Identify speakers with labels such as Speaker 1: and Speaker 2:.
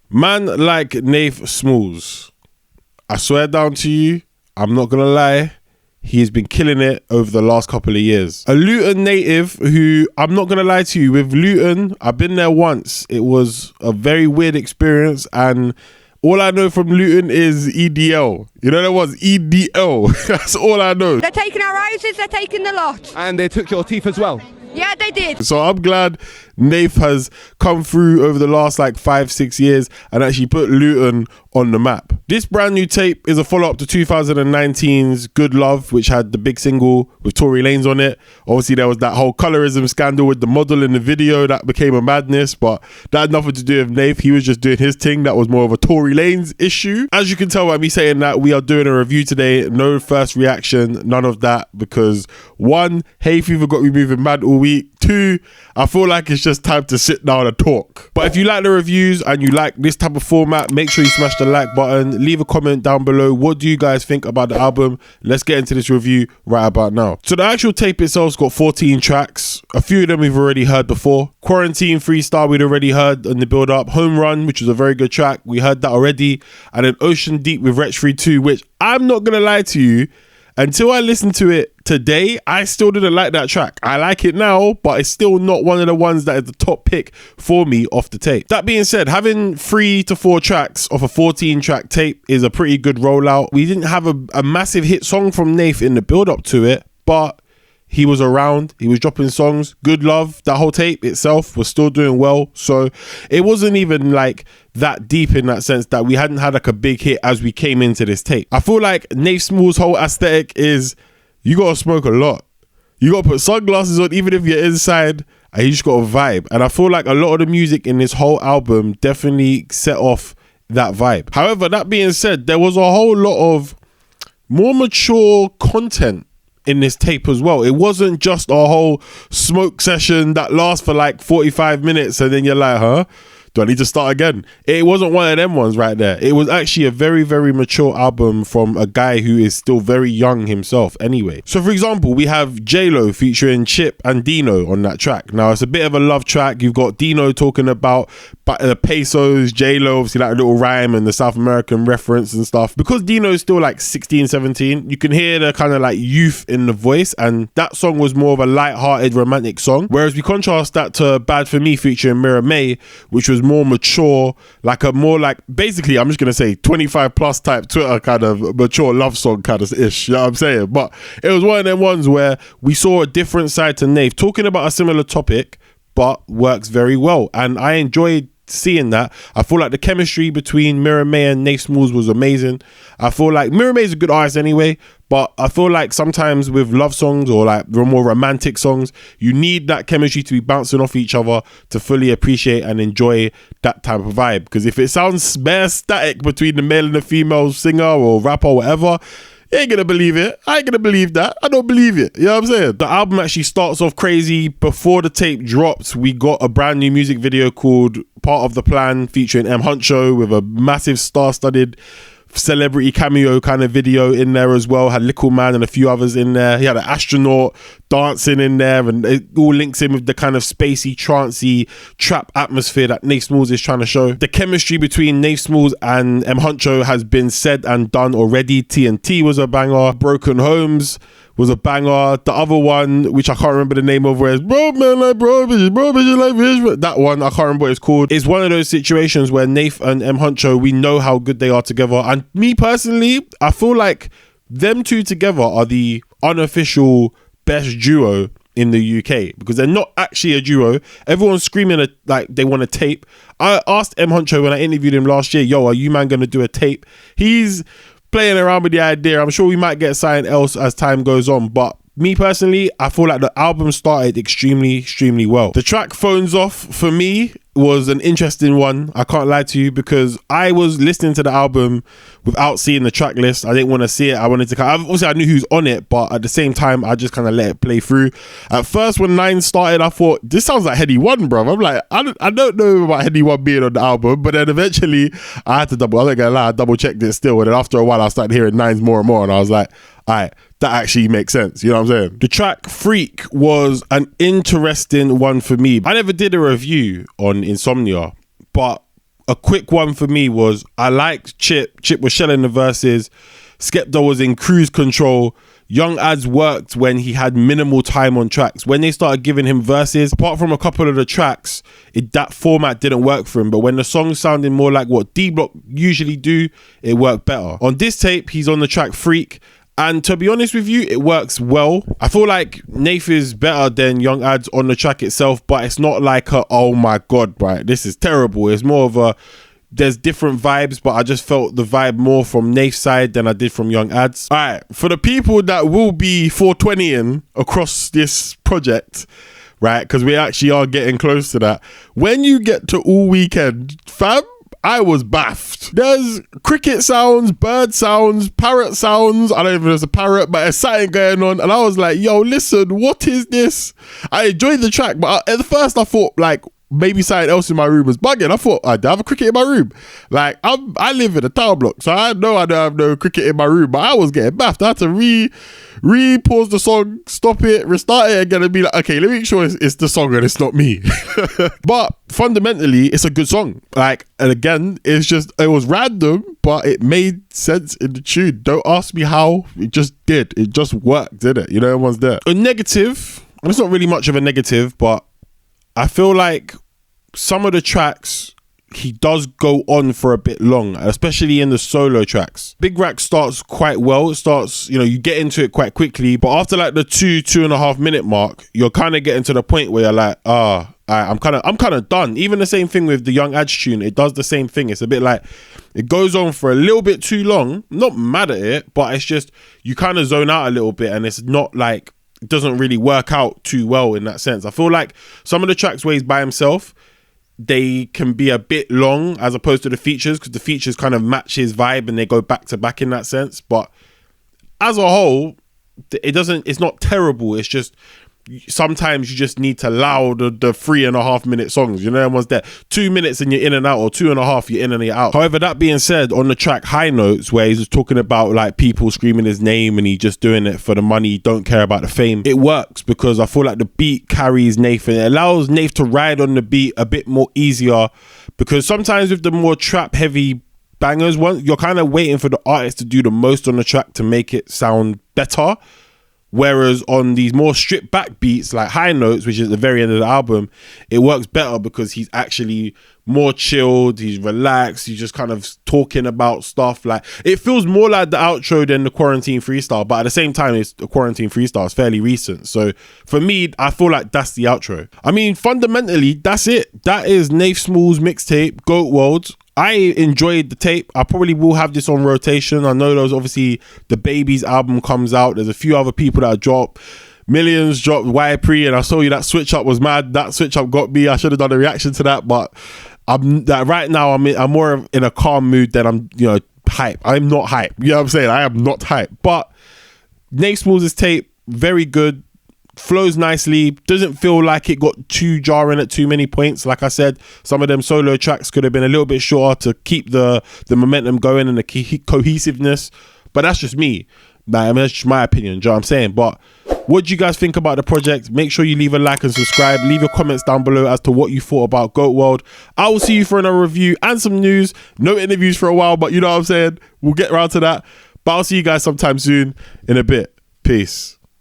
Speaker 1: Man like Nafe Smallz, I swear down to you, I'm not gonna lie, he has been killing it over the last couple of years. A Luton native who, I'm not gonna lie to you, with Luton, I've been there once. It was a very weird experience, and all I know from Luton is EDL. You know, that was EDL. That's all I know.
Speaker 2: They're taking our houses, they're taking the lot.
Speaker 3: And they took your teeth as well.
Speaker 2: Yeah, they did.
Speaker 1: So I'm glad Nafe has come through over the last like 5-6 years and actually put Luton on the map. This brand new tape is a follow-up to 2019's Good Love, which had the big single with Tory Lanez on it. Obviously there was that whole colorism scandal with the model in the video that became a madness, but that had nothing to do with Nafe. He was just doing his thing. That was more of a Tory Lanez issue. As you can tell by me saying that, we are doing a review today. No first reaction, none of that, because one, hay fever got me moving mad all week. Two, I feel like it's just time to sit down and talk. But if you like the reviews and you like this type of format, make sure you smash the like button, leave a comment down below. What do you guys think about the album? Let's get into this review right about now. So the actual tape itself's got 14 tracks. A few of them we've already heard before. Quarantine Freestyle we'd already heard in the build up. Home Run, which was a very good track, we heard that already. And then Ocean Deep with Wretch 3-2, which I'm not gonna lie to you, until I listened to it today, I still didn't like that track. I like it now, but it's still not one of the ones that is the top pick for me off the tape. That being said, having 3 to 4 tracks off a 14 track tape is a pretty good rollout. We didn't have a massive hit song from Nafe in the build up to it, but he was around, he was dropping songs. Good Love, that whole tape itself was still doing well. So it wasn't even like that deep in that sense that we hadn't had like a big hit as we came into this tape. I feel like Nafe Smallz's whole aesthetic is, you gotta smoke a lot. You gotta put sunglasses on even if you're inside, and you just gotta vibe. And I feel like a lot of the music in this whole album definitely set off that vibe. However, that being said, there was a whole lot of more mature content in this tape as well. It wasn't just a whole smoke session that lasts for like 45 minutes and then you're like, huh? Do I need to start again? It wasn't one of them ones right there. It was actually a very, very mature album from a guy who is still very young himself anyway. So for example, we have J-Lo featuring Chip and Deno on that track. Now it's a bit of a love track. You've got Deno talking about the pesos, J-Lo obviously like a little rhyme and the South American reference and stuff. Because Deno is still like 16, 17, you can hear the kind of like youth in the voice, and that song was more of a light-hearted romantic song. Whereas we contrast that to Bad For Me featuring Miraa May, which was more mature, like a more like, basically I'm just gonna say 25 plus type Twitter kind of mature love song kind of ish, you know what I'm saying? But it was one of them ones where we saw a different side to Nafe talking about a similar topic but works very well, and I enjoyed seeing that. I feel like the chemistry between Miraa May and Nafe Smallz was amazing. I feel like Miraa May is a good artist anyway, but I feel like sometimes with love songs or like more romantic songs, you need that chemistry to be bouncing off each other to fully appreciate and enjoy that type of vibe. Because if it sounds bare static between the male and the female singer or rapper or whatever, you ain't gonna believe it. I ain't gonna believe that. I don't believe it. You know what I'm saying? The album actually starts off crazy. Before the tape dropped, we got a brand new music video called Part of the Plan featuring Huncho with a massive star-studded celebrity cameo kind of video in there as well. Had Little Man and a few others in there. He had an astronaut dancing in there, and it all links in with the kind of spacey, trancey trap atmosphere that Nafe Smallz is trying to show. The chemistry between Nafe Smallz and Huncho has been said and done already. TNT was a banger. Broken Homes was a banger. The other one, which I can't remember the name of, where it's bro man like bro bitch like bitch, that one I can't remember what it's called. It's one of those situations where Nafe and Huncho, we know how good they are together, and me personally, I feel like them two together are the unofficial best duo in the UK, because they're not actually a duo. Everyone's screaming like they want a tape. I asked Huncho when I interviewed him last year, yo, are you man gonna do a tape? He's playing around with the idea. I'm sure we might get something else as time goes on, but me personally, I feel like the album started extremely well. The track Phones Off for me was an interesting one, I can't lie to you, because I was listening to the album without seeing the track list. I didn't want to see it. I wanted to obviously I knew who's on it, but at the same time I just kind of let it play through. At first when 9 started, I thought this sounds like Heady One, bro. I'm like, I don't know about Heady One being on the album, but then eventually I had to I'm not gonna lie, I double checked it still, and then after a while I started hearing 9s more and more, and I was like, alright, that actually makes sense, you know what I'm saying? The track Freak was an interesting one for me. I never did a review on Insomnia, but a quick one for me was I liked Chip. Chip was shelling the verses. Skepta was in cruise control. Young Adz worked when he had minimal time on tracks. When they started giving him verses, apart from a couple of the tracks, that format didn't work for him. But when the songs sounded more like what D-Block usually do, it worked better. On this tape, he's on the track Freak. And to be honest with you, it works well. I feel like Nafe is better than Young Adz on the track itself, but it's not like a, oh my God, right, this is terrible. It's more of a, there's different vibes, but I just felt the vibe more from Nafe's side than I did from Young Adz. All right, for the people that will be 420ing across this project, right, because we actually are getting close to that, when you get to All Weekend, fam, I was baffed. There's cricket sounds, bird sounds, parrot sounds. I don't even know if it's a parrot, but there's something going on. And I was like, yo, listen, what is this? I enjoyed the track, but at first I thought like, maybe something else in my room was bugging. I thought I'd have a cricket in my room. Like I live in a tower block, so I know I don't have no cricket in my room, but I was getting baffed. I had to pause the song, stop it, restart it again and be like, okay, let me make sure it's the song and it's not me. But fundamentally, it's a good song. Like, and again, it was random, but it made sense in the tune. Don't ask me how, it just did. It just worked, didn't it? You know, everyone's there. A negative, and it's not really much of a negative, but I feel like some of the tracks, he does go on for a bit long, especially in the solo tracks. Big Rack starts quite well. It starts, you know, you get into it quite quickly, but after like the 2.5 minute mark, you're kind of getting to the point where you're like, I'm kind of done. Even the same thing with the Young Adz tune, it does the same thing. It's a bit like, it goes on for a little bit too long. I'm not mad at it, but it's just, you kind of zone out a little bit and it's not like, it doesn't really work out too well in that sense. I feel like some of the tracks where he's by himself, they can be a bit long as opposed to the features, because the features kind of match his vibe and they go back to back in that sense. But as a whole, it's not terrible. It's just sometimes you just need to allow the 3.5 minute songs. You know, everyone's there 2 minutes and you're in and out, or 2.5 you're in and you're out. However, that being said, on the track High Notes, where he's just talking about like people screaming his name and he just doing it for the money, don't care about the fame, it works because I feel like the beat carries Nafe and it allows Nafe to ride on the beat a bit more easier, because sometimes with the more trap heavy bangers, you're kind of waiting for the artist to do the most on the track to make it sound better. Whereas on these more stripped back beats like High Notes, which is at the very end of the album, it works better because he's actually more chilled, he's relaxed, he's just kind of talking about stuff. Like, it feels more like the outro than the Quarantine Freestyle, but at the same time, it's the Quarantine Freestyle is fairly recent. So for me, I feel like that's the outro. I mean, fundamentally, that's it. That is Nafe Smallz mixtape, Goat World. I enjoyed the tape. I probably will have this on rotation. I know there's obviously the Babies album comes out. There's a few other people that drop. Millions dropped YP, and I saw you that switch up was mad. That switch up got me. I should have done a reaction to that, but right now I'm more in a calm mood than I'm, you know, hype. I'm not hype. You know what I'm saying? I am not hype. But Nafe Smallz' tape, very good. Flows nicely, doesn't feel like it got too jarring at too many points. Like I said, some of them solo tracks could have been a little bit shorter to keep the momentum going and the cohesiveness, but that's just me. Like, I mean, that's just my opinion, do you know what I'm saying? But what do you guys think about the project? Make sure you leave a like and subscribe. Leave your comments down below as to what you thought about Goat World. I will see you for another review and some news. No interviews for a while, but you know what I'm saying? We'll get around to that. But I'll see you guys sometime soon in a bit. Peace.